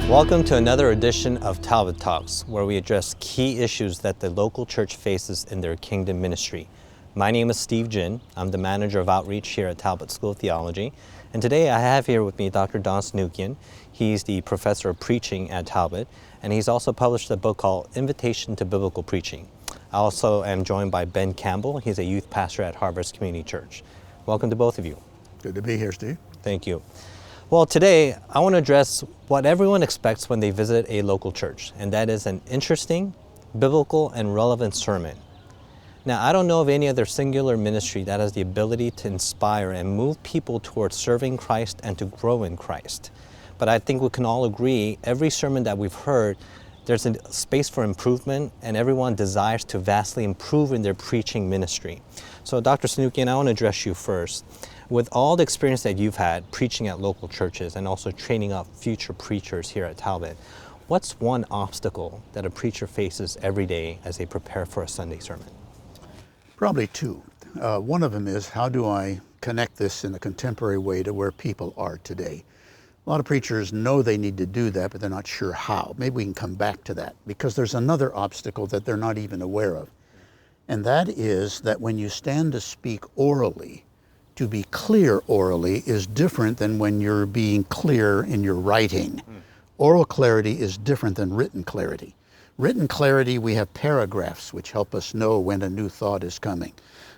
Welcome to another edition of Talbot Talks, where we address key issues that the local church faces in their kingdom ministry. My name is Steve Jin. I'm the manager of outreach here at Talbot School of Theology. And today I have here with me Dr. Don Sunukjian. He's the professor of preaching at Talbot, and he's also published a book called Invitation to Biblical Preaching. I also am joined by Ben Campbell. He's a youth pastor at Harvest Community Church. Welcome to both of you. Good to be here, Steve. Thank you. Well, today I want to address what everyone expects when they visit a local church, and that is an interesting, biblical, and relevant sermon. Now, I don't know of any other singular ministry that has the ability to inspire and move people towards serving Christ and to grow in Christ. But I think we can all agree, every sermon that we've heard, there's a space for improvement, and everyone desires to vastly improve in their preaching ministry. So, Dr. Sunukjian, I want to address you first. With all the experience that you've had preaching at local churches and also training up future preachers here at Talbot, what's one obstacle that a preacher faces every day as they prepare for a Sunday sermon? Probably two. One of them is, how do I connect this in a contemporary way to where people are today? A lot of preachers know they need to do that, but they're not sure how. Maybe we can come back to that, because there's another obstacle that they're not even aware of. And that is that when you stand to speak orally, to be clear orally is different than when you're being clear in your writing. Oral clarity is different than written clarity. Written clarity, we have paragraphs which help us know when a new thought is coming.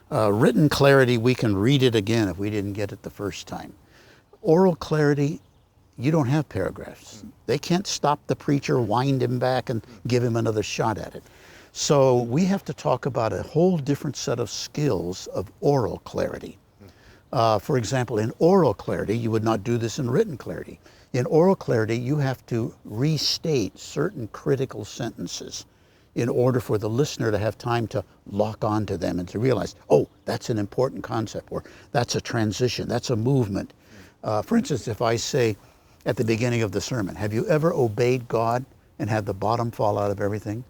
Written clarity, we can read it again if we didn't get it the first time. Oral clarity, you don't have paragraphs. They can't stop the preacher, wind him back, and give him another shot at it. So we have to talk about a whole different set of skills of oral clarity. For example, in oral clarity, you would not do this in written clarity. In oral clarity, you have to restate certain critical sentences in order for the listener to have time to lock onto them and to realize, oh, that's an important concept, or that's a transition, that's a movement. For instance, if I say at the beginning of the sermon, have you ever obeyed God and had the bottom fall out of everything?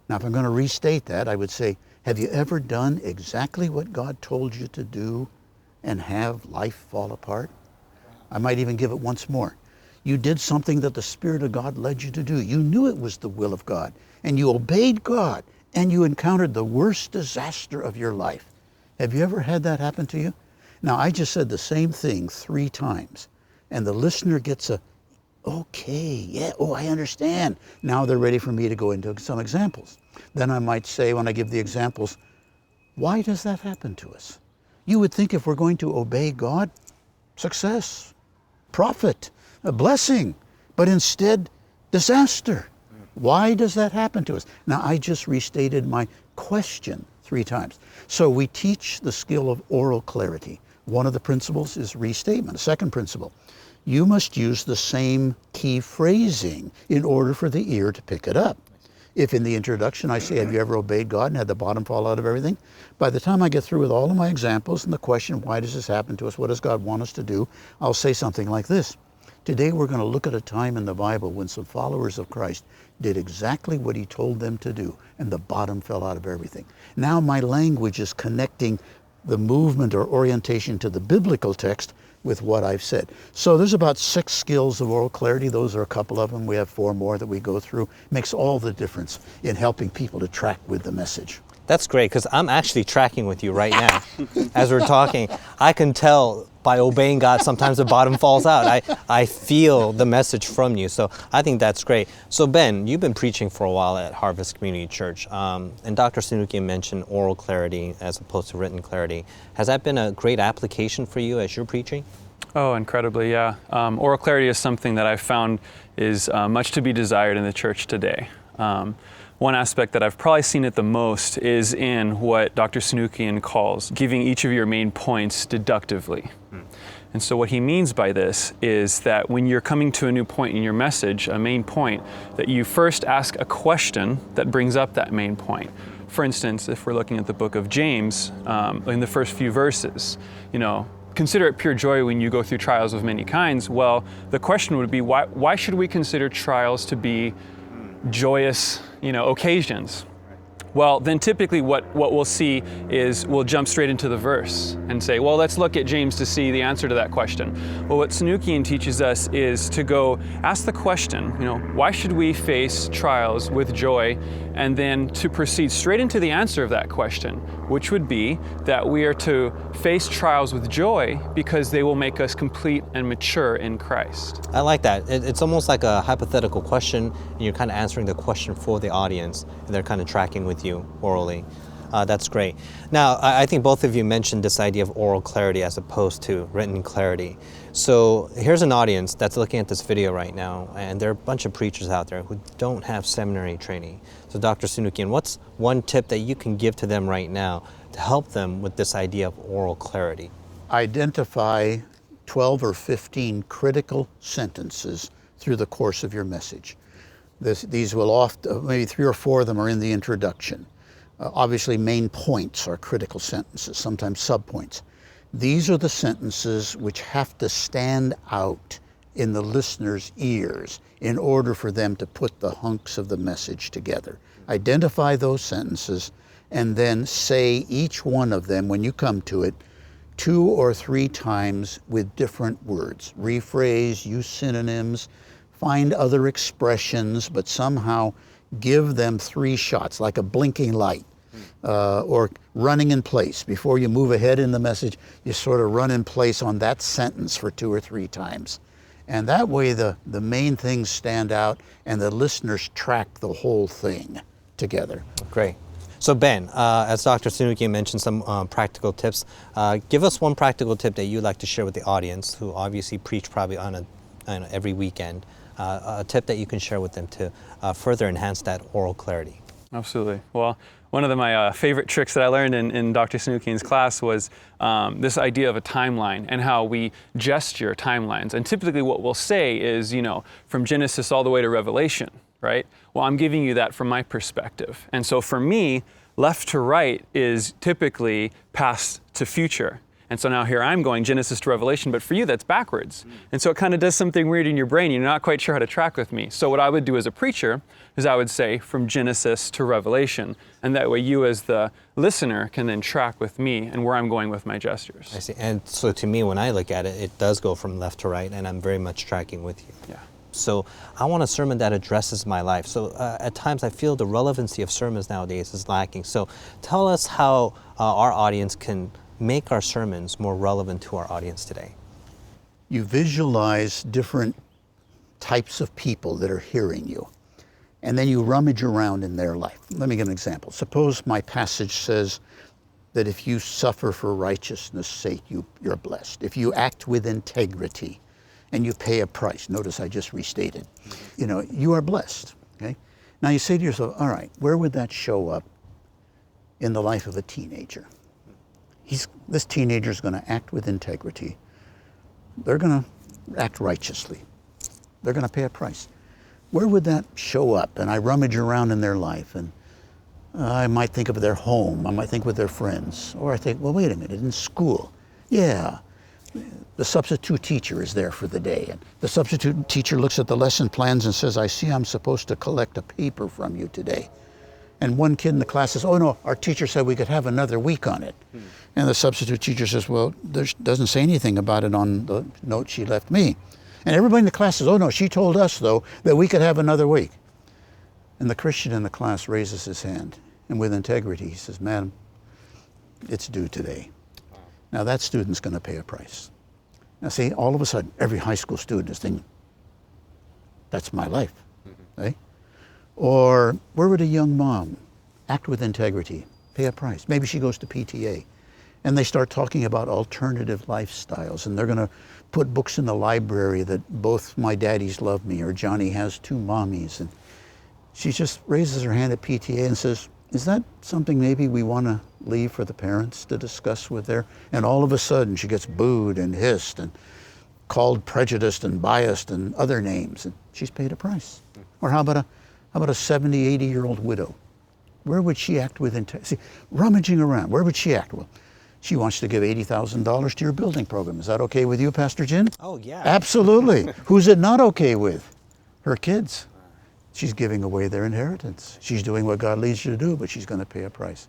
Now, if I'm going to restate that, I would say, have you ever done exactly what God told you to do and have life fall apart? I might even give it once more. You did something that the Spirit of God led you to do. You knew it was the will of God, and you obeyed God, and you encountered the worst disaster of your life. Have you ever had that happen to you? Now, I just said the same thing 3 times, and the listener gets a, okay, yeah, oh, I understand. Now they're ready for me to go into some examples. Then I might say, when I give the examples, why does that happen to us? You would think if we're going to obey God, success, profit, a blessing, but instead, disaster. Why does that happen to us? Now, I just restated my question 3 times. So we teach the skill of oral clarity. One of the principles is restatement. A second principle, you must use the same key phrasing in order for the ear to pick it up. If in the introduction I say, have you ever obeyed God and had the bottom fall out of everything? By the time I get through with all of my examples and the question, why does this happen to us? What does God want us to do? I'll say something like this. Today we're going to look at a time in the Bible when some followers of Christ did exactly what he told them to do, and the bottom fell out of everything. Now my language is connecting the movement or orientation to the biblical text with what I've said. So there's about 6 skills of oral clarity. Those are a couple of them. We have 4 more that we go through. Makes all the difference in helping people to track with the message. That's great, because I'm actually tracking with you right now. As we're talking, I can tell by obeying God, sometimes the bottom falls out. I feel the message from you, so I think that's great. So Ben, you've been preaching for a while at Harvest Community Church, and Dr. Sunukjian mentioned oral clarity as opposed to written clarity. Has that been a great application for you as you're preaching? Oh, incredibly, yeah. Oral clarity is something that I've found is much to be desired in the church today. One aspect that I've probably seen it the most is in what Dr. Sunukjian calls giving each of your main points deductively. And so what he means by this is that when you're coming to a new point in your message, a main point, that you first ask a question that brings up that main point. For instance, if we're looking at the book of James, in the first few verses, consider it pure joy when you go through trials of many kinds. Well, the question would be, why should we consider trials to be joyous, occasions? Well, then typically what we'll see is we'll jump straight into the verse and say, well, let's look at James to see the answer to that question. Well, what Sunukjian teaches us is to go ask the question, why should we face trials with joy? And then to proceed straight into the answer of that question, which would be that we are to face trials with joy because they will make us complete and mature in Christ. I like that. It's almost like a hypothetical question, and you're kind of answering the question for the audience, and they're kind of tracking with you orally. That's great. Now, I think both of you mentioned this idea of oral clarity as opposed to written clarity. So here's an audience that's looking at this video right now, and there are a bunch of preachers out there who don't have seminary training. So Dr. Sunukjian, what's one tip that you can give to them right now to help them with this idea of oral clarity? Identify 12 or 15 critical sentences through the course of your message. These will often, maybe 3 or 4 of them are in the introduction. Obviously, main points are critical sentences, sometimes subpoints. These are the sentences which have to stand out in the listener's ears in order for them to put the hunks of the message together. Identify those sentences and then say each one of them, when you come to it, 2 or 3 times with different words. Rephrase, use synonyms, find other expressions, but somehow give them 3 shots, like a blinking light, or running in place. Before you move ahead in the message, you sort of run in place on that sentence for 2 or 3 times. And that way the main things stand out and the listeners track the whole thing together. Great. So Ben, as Dr. Sunukjian mentioned some practical tips, give us one practical tip that you'd like to share with the audience who obviously preach probably on every weekend, a tip that you can share with them to further enhance that oral clarity. Absolutely. Well, one of my favorite tricks that I learned in Dr. Sunukjian's class was this idea of a timeline and how we gesture timelines. And typically what we'll say is, from Genesis all the way to Revelation, right? Well, I'm giving you that from my perspective. And so for me, left to right is typically past to future. And so now here I'm going Genesis to Revelation, but for you that's backwards. And so it kind of does something weird in your brain. You're not quite sure how to track with me. So what I would do as a preacher is I would say from Genesis to Revelation. And that way you as the listener can then track with me and where I'm going with my gestures. I see. And so to me, when I look at it, it does go from left to right, and I'm very much tracking with you. Yeah. So I want a sermon that addresses my life. So at times I feel the relevancy of sermons nowadays is lacking. So tell us how our audience can make our sermons more relevant to our audience today. You visualize different types of people that are hearing you, and then you rummage around in their life. Let me give an example. Suppose my passage says that if you suffer for righteousness' sake, you're blessed. If you act with integrity and you pay a price, notice I just restated, you are blessed. Okay? Now you say to yourself, all right, where would that show up in the life of a teenager? This teenager is going to act with integrity. They're going to act righteously. They're going to pay a price. Where would that show up? And I rummage around in their life, and I might think of their home. I might think with their friends. Or I think, well, wait a minute, in school. Yeah, the substitute teacher is there for the day. And the substitute teacher looks at the lesson plans and says, I see I'm supposed to collect a paper from you today. And one kid in the class says, oh no, our teacher said we could have another week on it. And the substitute teacher says, well, there doesn't say anything about it on the note she left me. And everybody in the class says, oh no, she told us though that we could have another week. And the Christian in the class raises his hand, and with integrity he says, madam, it's due today. Now that student's going to pay a price. Now see, all of a sudden, every high school student is thinking, that's my life, right? Or where would a young mom act with integrity, pay a price? Maybe she goes to PTA, and they start talking about alternative lifestyles, and they're going to put books in the library that both my daddies love me, or Johnny has 2 mommies. And she just raises her hand at PTA and says, is that something maybe we want to leave for the parents to discuss with their? And all of a sudden she gets booed and hissed and called prejudiced and biased and other names, and she's paid a price. Or how about a 70, 80-year-old widow? Where would she act with integrity? See, rummaging around, where would she act? Well, she wants to give $80,000 to your building program. Is that okay with you, Pastor Jin? Oh, yeah. Absolutely. Who's it not okay with? Her kids. She's giving away their inheritance. She's doing what God leads her to do, but she's going to pay a price.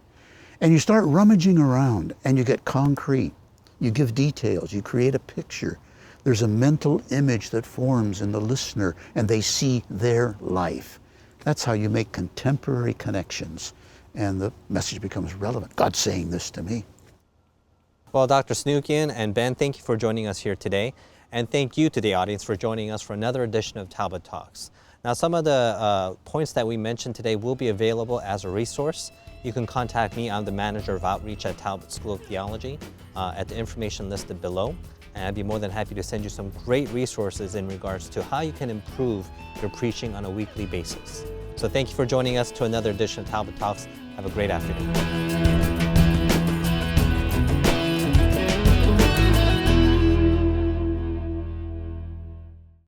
And you start rummaging around and you get concrete. You give details, you create a picture. There's a mental image that forms in the listener and they see their life. That's how you make contemporary connections and the message becomes relevant. God's saying this to me. Well, Dr. Sunukjian and Ben, thank you for joining us here today. And thank you to the audience for joining us for another edition of Talbot Talks. Now, some of the points that we mentioned today will be available as a resource. You can contact me. I'm the manager of outreach at Talbot School of Theology at the information listed below. And I'd be more than happy to send you some great resources in regards to how you can improve your preaching on a weekly basis. So thank you for joining us to another edition of Talbot Talks. Have a great afternoon.